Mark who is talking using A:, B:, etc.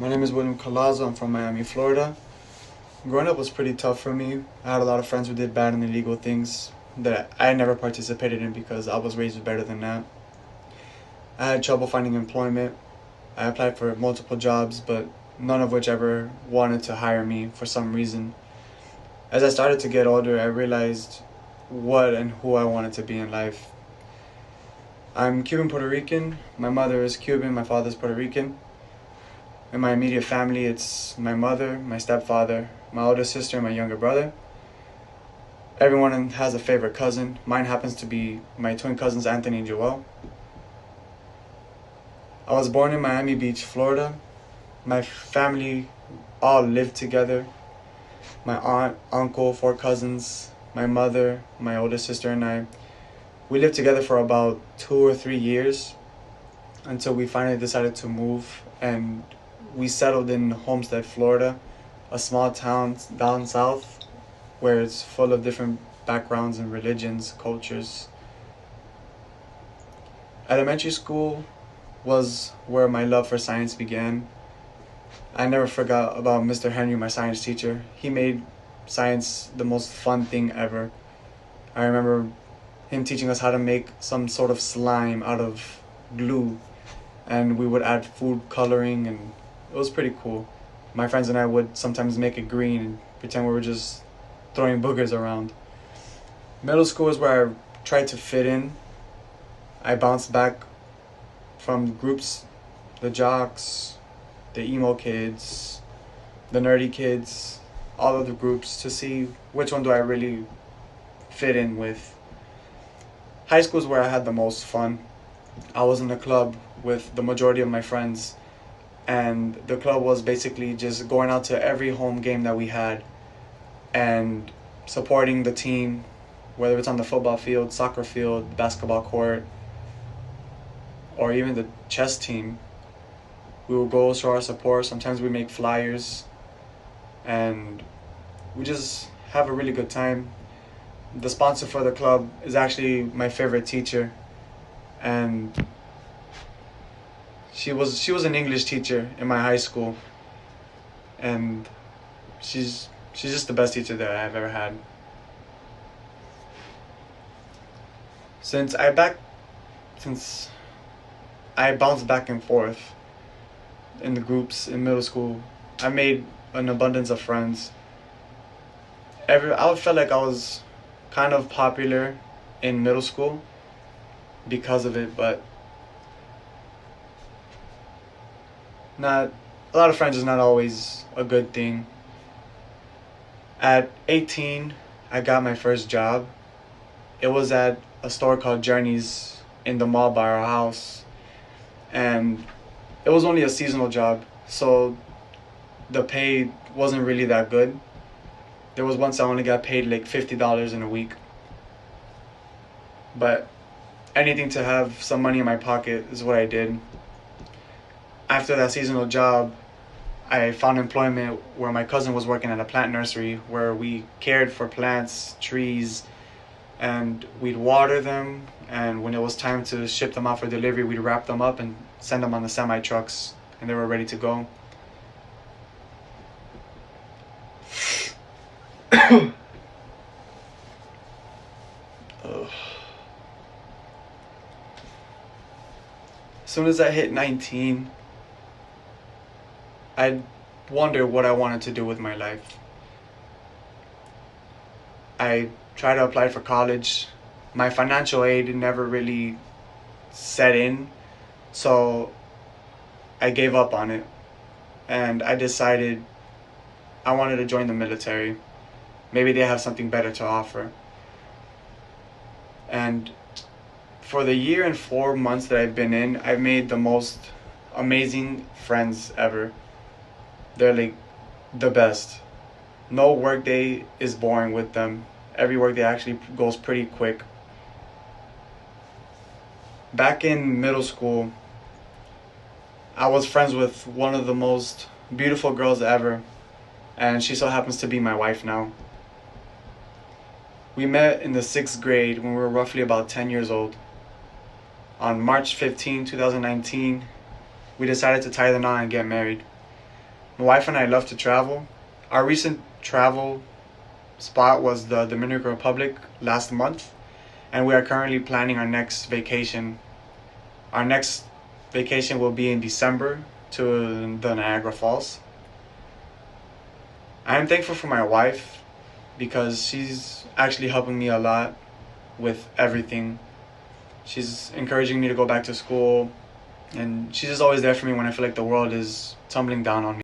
A: My name is William Colazo. I'm from Miami, Florida. Growing up was pretty tough for me. I had a lot of friends who did bad and illegal things that I never participated in because I was raised better than that. I had trouble finding employment. I applied for multiple jobs, but none of which ever wanted to hire me for some reason. As I started to get older, I realized what and who I wanted to be in life. I'm Cuban Puerto Rican. My mother is Cuban, my father is Puerto Rican. In my immediate family, it's my mother, my stepfather, my older sister, and my younger brother. Everyone has a favorite cousin. Mine happens to be my twin cousins, Anthony and Joel. I was born in Miami Beach, Florida. My family all lived together. My aunt, uncle, 4 cousins, my mother, my older sister, and I. We lived together for about 2 or 3 years until we finally decided to move, and we settled in Homestead, Florida, a small town down south where it's full of different backgrounds and religions, cultures. Elementary school was where my love for science began. I never forgot about Mr. Henry, my science teacher. He made science the most fun thing ever. I remember him teaching us how to make some sort of slime out of glue, and we would add food coloring, and it was pretty cool. My friends and I would sometimes make it green and pretend we were just throwing boogers around. Middle school is where I tried to fit in. I bounced back from groups, the jocks, the emo kids, the nerdy kids, all of the groups to see which one do I really fit in with. High school is where I had the most fun. I was in a club with the majority of my friends, and the club was basically just going out to every home game that we had and supporting the team, whether it's on the football field, soccer field, basketball court, or even the chess team. We would go show our support. Sometimes we make flyers, and we just have a really good time. The sponsor for the club is actually my favorite teacher, and she was an English teacher in my high school, and she's just the best teacher that I've ever had. Since I bounced back and forth in the groups in middle school, I made an abundance of friends. I felt like I was kind of popular in middle school because of it, but not a lot of friends is not always a good thing. At 18, I got my first job. It was at a store called Journey's in the mall by our house, and it was only a seasonal job, so the pay wasn't really that good. There was once I only got paid like $50 in a week. But anything to have some money in my pocket is what I did. After that seasonal job, I found employment where my cousin was working at a plant nursery where we cared for plants, trees, and we'd water them, and when it was time to ship them out for delivery, we'd wrap them up and send them on the semi trucks, and they were ready to go. Ugh. As soon as I hit 19, I wondered what I wanted to do with my life. I tried to apply for college. My financial aid never really set in, so I gave up on it. And I decided I wanted to join the military. Maybe they have something better to offer. And for the year and 4 months that I've been in, I've made the most amazing friends ever. They're like the best. No work day is boring with them. Every work day actually goes pretty quick. Back in middle school, I was friends with one of the most beautiful girls ever, and she so happens to be my wife now. We met in the 6th grade when we were roughly about 10 years old. On March 15, 2019, we decided to tie the knot and get married. My wife and I love to travel. Our recent travel spot was the Dominican Republic last month, and we are currently planning our next vacation. Our next vacation will be in December to the Niagara Falls. I am thankful for my wife because she's actually helping me a lot with everything. She's encouraging me to go back to school, and she's just always there for me when I feel like the world is tumbling down on me.